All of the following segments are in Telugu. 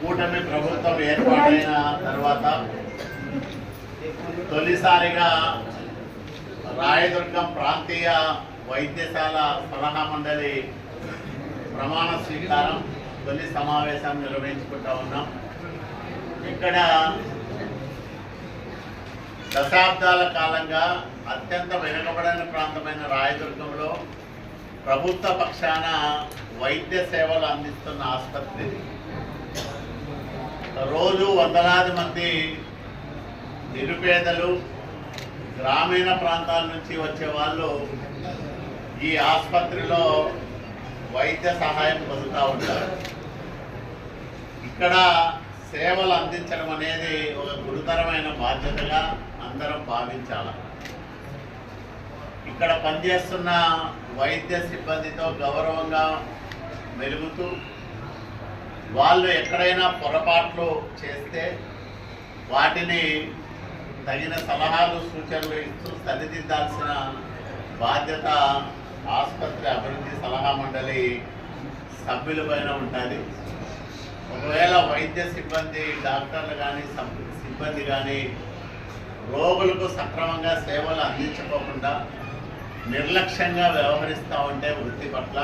కూటమి ప్రభుత్వం ఏర్పాటైన తర్వాత తొలిసారిగా రాయదుర్గం ప్రాంతీయ వైద్యశాల సలహా మండలి ప్రమాణ స్వీకారం తొలి సమావేశం నిర్వహించుకుంటా ఉన్నాం. ఇక్కడ దశాబ్దాల కాలంగా అత్యంత వెనుకబడిన ప్రాంతమైన రాయదుర్గంలో ప్రభుత్వ పక్షాన వైద్య సేవలు అందిస్తున్న ఆసుపత్రి. రోజు వందలాది మంది నిరుపేదలు గ్రామీణ ప్రాంతాల నుంచి వచ్చే వాళ్ళు ఈ ఆసుపత్రిలో వైద్య సహాయం పొందుతూ ఉంటారు. ఇక్కడ సేవలు అందించడం అనేది ఒక గురుతరమైన బాధ్యతగా అందరం భావించాలి. ఇక్కడ పనిచేస్తున్న వైద్య సిబ్బందితో గౌరవంగా మెలుగుతూ వాళ్ళు ఎక్కడైనా పొరపాట్లు చేస్తే వాటిని తగిన సలహాలు సూచనలు ఇస్తూ సరిదిద్దాల్సిన బాధ్యత ఆసుపత్రి అభివృద్ధి సలహా మండలి సభ్యులపైన ఉంటుంది. ఒకవేళ వైద్య సిబ్బంది డాక్టర్లు కానీ సిబ్బంది కానీ రోగులకు సక్రమంగా సేవలు అందించుకోకుండా నిర్లక్ష్యంగా వ్యవహరిస్తూ ఉంటే వృత్తి పట్ల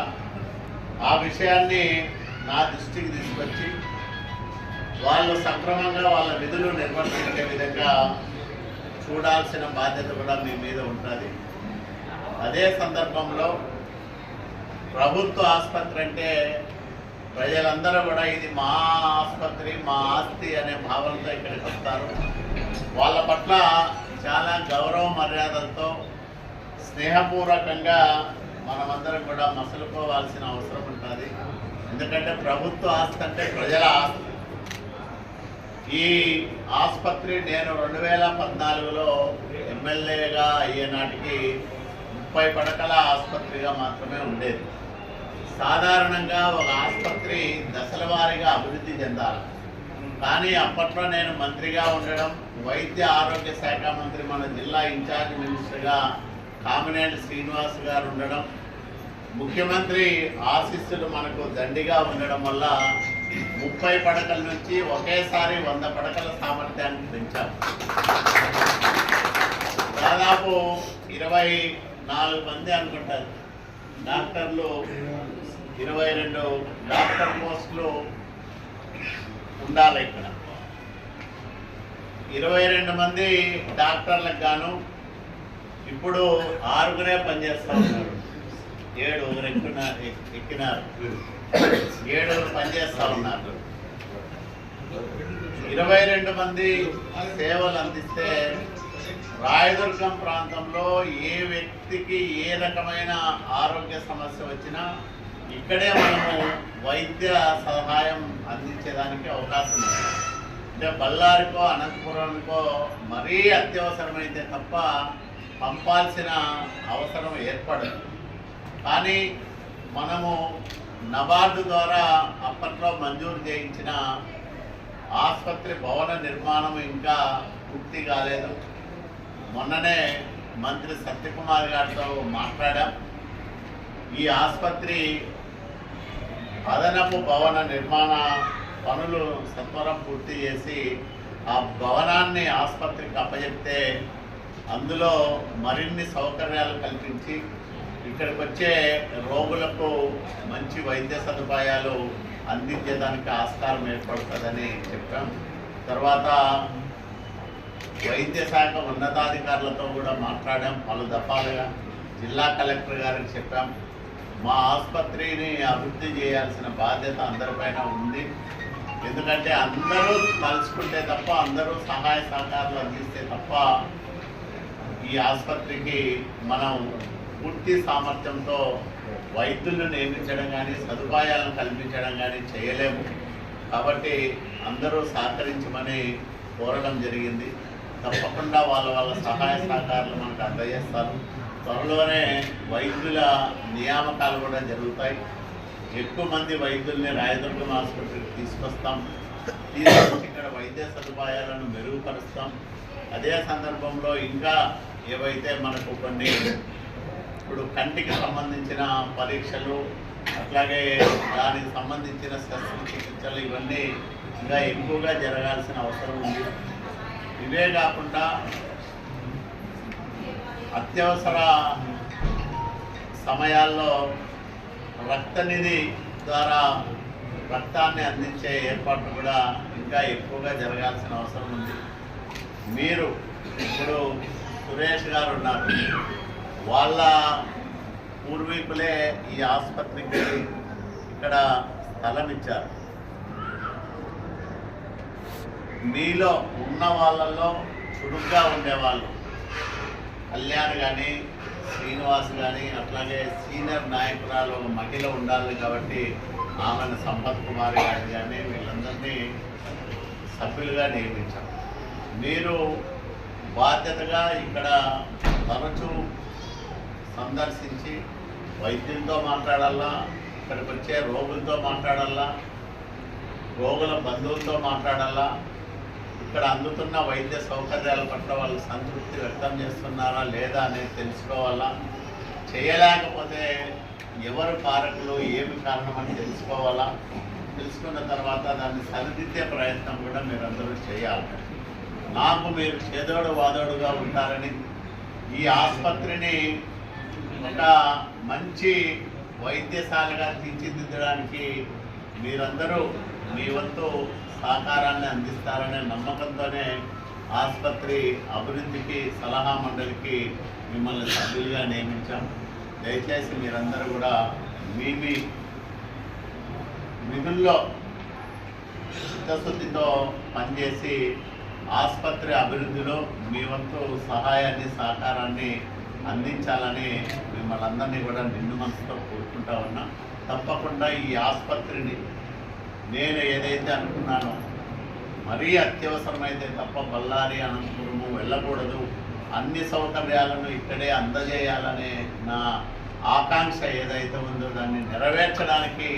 ఆ విషయాన్ని నా దృష్టికి తీసుకొచ్చి వాళ్ళు సక్రమంగా వాళ్ళ విధులు నిర్వర్తించే విధంగా చూడాల్సిన బాధ్యత కూడా మీ మీద ఉంటుంది. అదే సందర్భంలో ప్రభుత్వ ఆసుపత్రి అంటే ప్రజలందరూ కూడా ఇది మా ఆసుపత్రి మా ఆస్తి అనే భావనతో ఇక్కడికి వస్తారు. వాళ్ళ పట్ల చాలా గౌరవ మర్యాదలతో స్నేహపూర్వకంగా మనమందరం కూడా మసలుకోవాల్సిన అవసరం ఉంటుంది. ఎందుకంటే ప్రభుత్వ ఆస్తి అంటే ప్రజల ఆస్తి. ఈ ఆసుపత్రి నేను 2014లో ఎమ్మెల్యేగా అయ్యే నాటికి 30 పడకల ఆసుపత్రిగా మాత్రమే ఉండేది. సాధారణంగా ఒక ఆసుపత్రి దశల వారీగా అభివృద్ధి చెందాలి. కానీ అప్పట్లో నేను మంత్రిగా ఉండడం, వైద్య ఆరోగ్య శాఖ మంత్రి మన జిల్లా ఇన్ఛార్జ్ మినిస్టర్గా కామినేని శ్రీనివాస్ గారు ఉండడం, ముఖ్యమంత్రి ఆశీస్సులు మనకు దండిగా ఉండడం వల్ల 30 పడకల నుంచి ఒకేసారి 100 పడకల సామర్థ్యాన్ని పెంచాం. దాదాపు 24 మంది అనుకుంటారు డాక్టర్లు, 22 డాక్టర్ పోస్టులు ఉండాలి. ఇక్కడ 22 మంది డాక్టర్లకు గాను ఇప్పుడు 6గురే పనిచేస్తూ ఉన్నారు. 7 ఎక్కినారు, 7 పనిచేస్తూ ఉన్నారు. 22 మంది సేవలు అందిస్తే రాయదుర్గం ప్రాంతంలో ఏ వ్యక్తికి ఏ రకమైన ఆరోగ్య సమస్య వచ్చినా ఇక్కడే మనము వైద్య సహాయం అందించేదానికి అవకాశం ఉంది. అంటే బళ్ళారికో అనంతపురానికో మరీ అత్యవసరమైతే తప్ప పంపాల్సిన అవసరం ఏర్పడదు. కానీ మనము నబార్డు ద్వారా అప్పట్లో మంజూరు చేయించిన ఆసుపత్రి భవన నిర్మాణం ఇంకా పూర్తి కాలేదు. మొన్ననే మంత్రి సత్యకుమార్ గారితో మాట్లాడాం. ఈ ఆసుపత్రి అదనపు భవన నిర్మాణ పనులు సత్వరం పూర్తి చేసి ఆ భవనాన్ని ఆసుపత్రికి అప్పచెప్తే అందులో మరిన్ని సౌకర్యాలు కల్పించి ఇక్కడికి వచ్చే రోగులకు మంచి వైద్య సదుపాయాలు అందించేదానికి ఆస్కారం ఏర్పడుతుందని చెప్పాం. తర్వాత వైద్య శాఖ ఉన్నతాధికారులతో కూడా మాట్లాడాం. పలు దఫాలుగా జిల్లా కలెక్టర్ గారికి చెప్పాం. మా ఆసుపత్రిని అభివృద్ధి చేయాల్సిన బాధ్యత అందరిపైన ఉంది. ఎందుకంటే అందరూ తలుచుకుంటే తప్ప, అందరూ సహాయ సహకారాలు అందిస్తే తప్ప ఈ ఆసుపత్రికి మనం పూర్తి సామర్థ్యంతో వైద్యులను నియమించడం కానీ సదుపాయాలను కల్పించడం కానీ చేయలేము. కాబట్టి అందరూ సహకరించమని కోరడం జరిగింది. తప్పకుండా వాళ్ళ సహాయ సహకారాలు మనకు అందజేస్తారు. త్వరలోనే వైద్యుల నియామకాలు కూడా జరుగుతాయి. ఎక్కువ మంది వైద్యుల్ని రాయదుర్గం ఆసుపత్రికి తీసుకొస్తాం. తీసుకొచ్చి ఇక్కడ వైద్య సదుపాయాలను మెరుగుపరుస్తాం. అదే సందర్భంలో ఇంకా ఏవైతే మనకు కొన్ని ఇప్పుడు కంటికి సంబంధించిన పరీక్షలు అట్లాగే దానికి సంబంధించిన శస్త్రచికిత్సలు ఇవన్నీ ఇంకా ఎక్కువగా జరగాల్సిన అవసరం ఉంది. ఇవే కాకుండా అత్యవసర సమయాల్లో రక్తనిధి ద్వారా రక్తాన్ని అందించే ఏర్పాట్లు కూడా ఇంకా ఎక్కువగా జరగాల్సిన అవసరం ఉంది. మీరు ఇప్పుడు సురేష్ గారు ఉన్నారు, వాళ్ళ పూర్వీకులే ఈ ఆసుపత్రికి ఇక్కడ స్థలం ఇచ్చారు. మీలో ఉన్న వాళ్ళల్లో చురుగ్గా ఉండేవాళ్ళు కళ్యాణ్ కానీ శ్రీనివాస్ కానీ అట్లాగే సీనియర్ నాయకురాలు మహిళ ఉండాలి కాబట్టి ఆమెను సంపత్ కుమార్ గారు కానీ వీళ్ళందరినీ సభ్యులుగా నియమించాం. మీరు బాధ్యతగా ఇక్కడ తరచూ సందర్శించి వైద్యులతో మాట్లాడాలా, ఇక్కడికి వచ్చే రోగులతో మాట్లాడాలా, రోగుల బంధువులతో మాట్లాడాలా, ఇక్కడ అందుతున్న వైద్య సౌకర్యాల పట్ల వాళ్ళు సంతృప్తి వ్యక్తం చేస్తున్నారా లేదా అనేది తెలుసుకోవాలా. చేయలేకపోతే ఎవరు కారకులు, ఏమి కారణం అని తెలుసుకోవాలా. తెలుసుకున్న తర్వాత దాన్ని సరిదిద్దే ప్రయత్నం కూడా మీరందరూ చేయాలి. నాకు మీరు చేదోడు వాదోడుగా ఉంటారని ఈ ఆసుపత్రిని ఒక మంచి వైద్యశాలగా తీర్చిదిద్దడానికి మీరందరూ మీ వంతు సహకారాన్ని అందిస్తారనే నమ్మకంతోనే ఆసుపత్రి అభివృద్ధికి సలహా మండలికి మిమ్మల్ని సభ్యులుగా నియమించాం. దయచేసి మీరందరూ కూడా మీ విధుల్లో చిత్తశుద్ధితో పనిచేసి ఆసుపత్రి అభివృద్ధిలో మీ వంతు సహాయాన్ని సహకారాన్ని అందించాలని మిమ్మల్ని అందరినీ కూడా నిండు మనసుతో కోరుకుంటా ఉన్నా. తప్పకుండా ఈ ఆసుపత్రిని నేను ఏదైతే అనుకున్నానో మరీ అత్యవసరమైతే తప్ప బళ్ళారి అనంతపురము వెళ్ళకూడదు, అన్ని సౌకర్యాలను ఇక్కడే అందజేయాలనే నా ఆకాంక్ష ఏదైతే ఉందో దాన్ని నెరవేర్చడానికి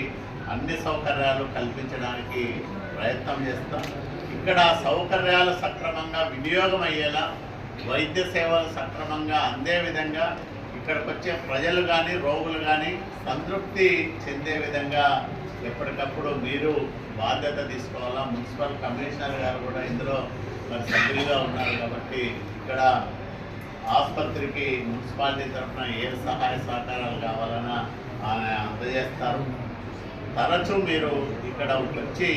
అన్ని సౌకర్యాలు కల్పించడానికి ప్రయత్నం చేస్తాం. ఇక్కడ సౌకర్యాలు సక్రమంగా వినియోగం అయ్యేలా, వైద్య సేవలు సక్రమంగా అందే విధంగా ఇక్కడికి వచ్చే ప్రజలు కానీ రోగులు కానీ సంతృప్తి చెందే విధంగా ఎప్పటికప్పుడు మీరు బాధ్యత తీసుకోవాలా. మున్సిపల్ కమిషనర్ గారు కూడా ఇందులో మరి సభ్యులుగా ఉన్నారు కాబట్టి ఇక్కడ ఆసుపత్రికి మున్సిపాలిటీ తరఫున ఏ సహాయ సహకారాలు కావాలన్నా ఆయన అందజేస్తారు. తరచూ మీరు ఇక్కడ వచ్చి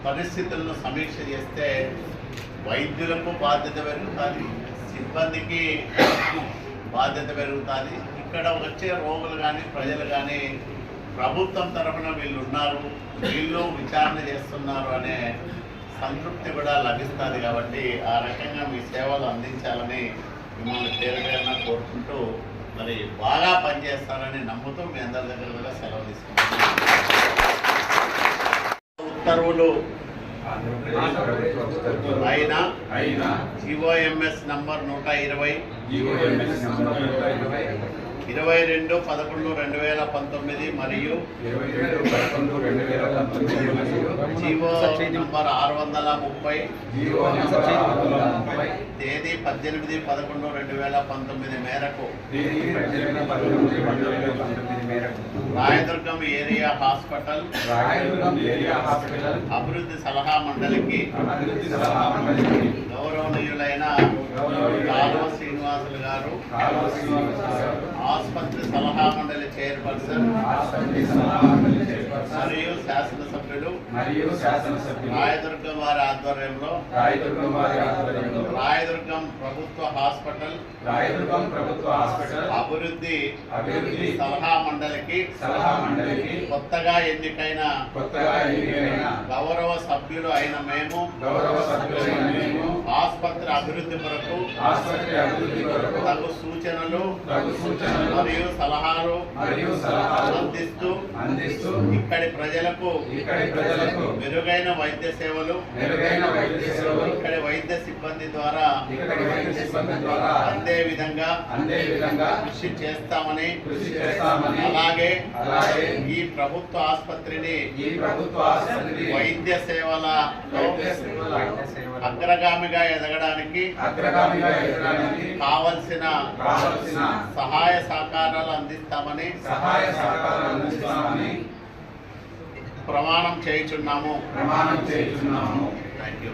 పరిస్థితులను సమీక్ష చేస్తే వైద్యులకు బాధ్యత పెరుగుతుంది, సిబ్బందికి బాధ్యత పెరుగుతుంది. ఇక్కడ వచ్చే రోగులు కానీ ప్రజలు కానీ ప్రభుత్వం తరఫున వీళ్ళు ఉన్నారు, వీళ్ళు విచారణ చేస్తున్నారు అనే సంతృప్తి కూడా లభిస్తుంది. కాబట్టి ఆ రకంగా మీ సేవలు అందించాలని మిమ్మల్ని పేరుగా కోరుకుంటూ మరి బాగా పనిచేస్తారని నమ్ముతూ మీ అందరి దగ్గర కూడా సెలవు తీసుకుంటున్నాను. ఉత్తర్వులు అయిన జీఓఎంఎస్ నంబర్ 120 22/11/2019 మరియు జీవో నంబర్ 630 తేదీ 18/11/2019 మేరకు రాయదుర్గం ఏరియా హాస్పిటల్ అభివృద్ధి సలహా మండలికి గౌరవనీయులైన కాలువ శ్రీనివాసులు గారు, ఆసుపత్రి సలహా మండలి చైర్పర్సన్ మరియు శాసనసభ్యులు రాయదుర్గం వారి ఆధ్వర్యంలో రాయదుర్గం ప్రభుత్వ హాస్పిటల్ అభివృద్ధి సలహా మండలికి కొత్తగా ఎన్నికైన గౌరవ సభ్యులు అయిన మేము ఆసుపత్రి అభివృద్ధి కొరకు తగు సూచనలు మరియు సలహాలు అందిస్తూ ఇక్కడి ప్రజలకు మెరుగైన వైద్య సేవలు ఇక్కడి వైద్య సిబ్బంది ద్వారా అందే విధంగా కృషి చేస్తామని అలాగే ఈ ప్రభుత్వ ఆసుపత్రిని వైద్య సేవలలో అగ్రగామిగా ఎదగ ఎదగడానికి అగ్రగామిగా ఎదగడానికి కావలసిన సహాయ సహకారాలు అందిస్తామని ప్రమాణం చేయుచున్నాము. థాంక్యూ.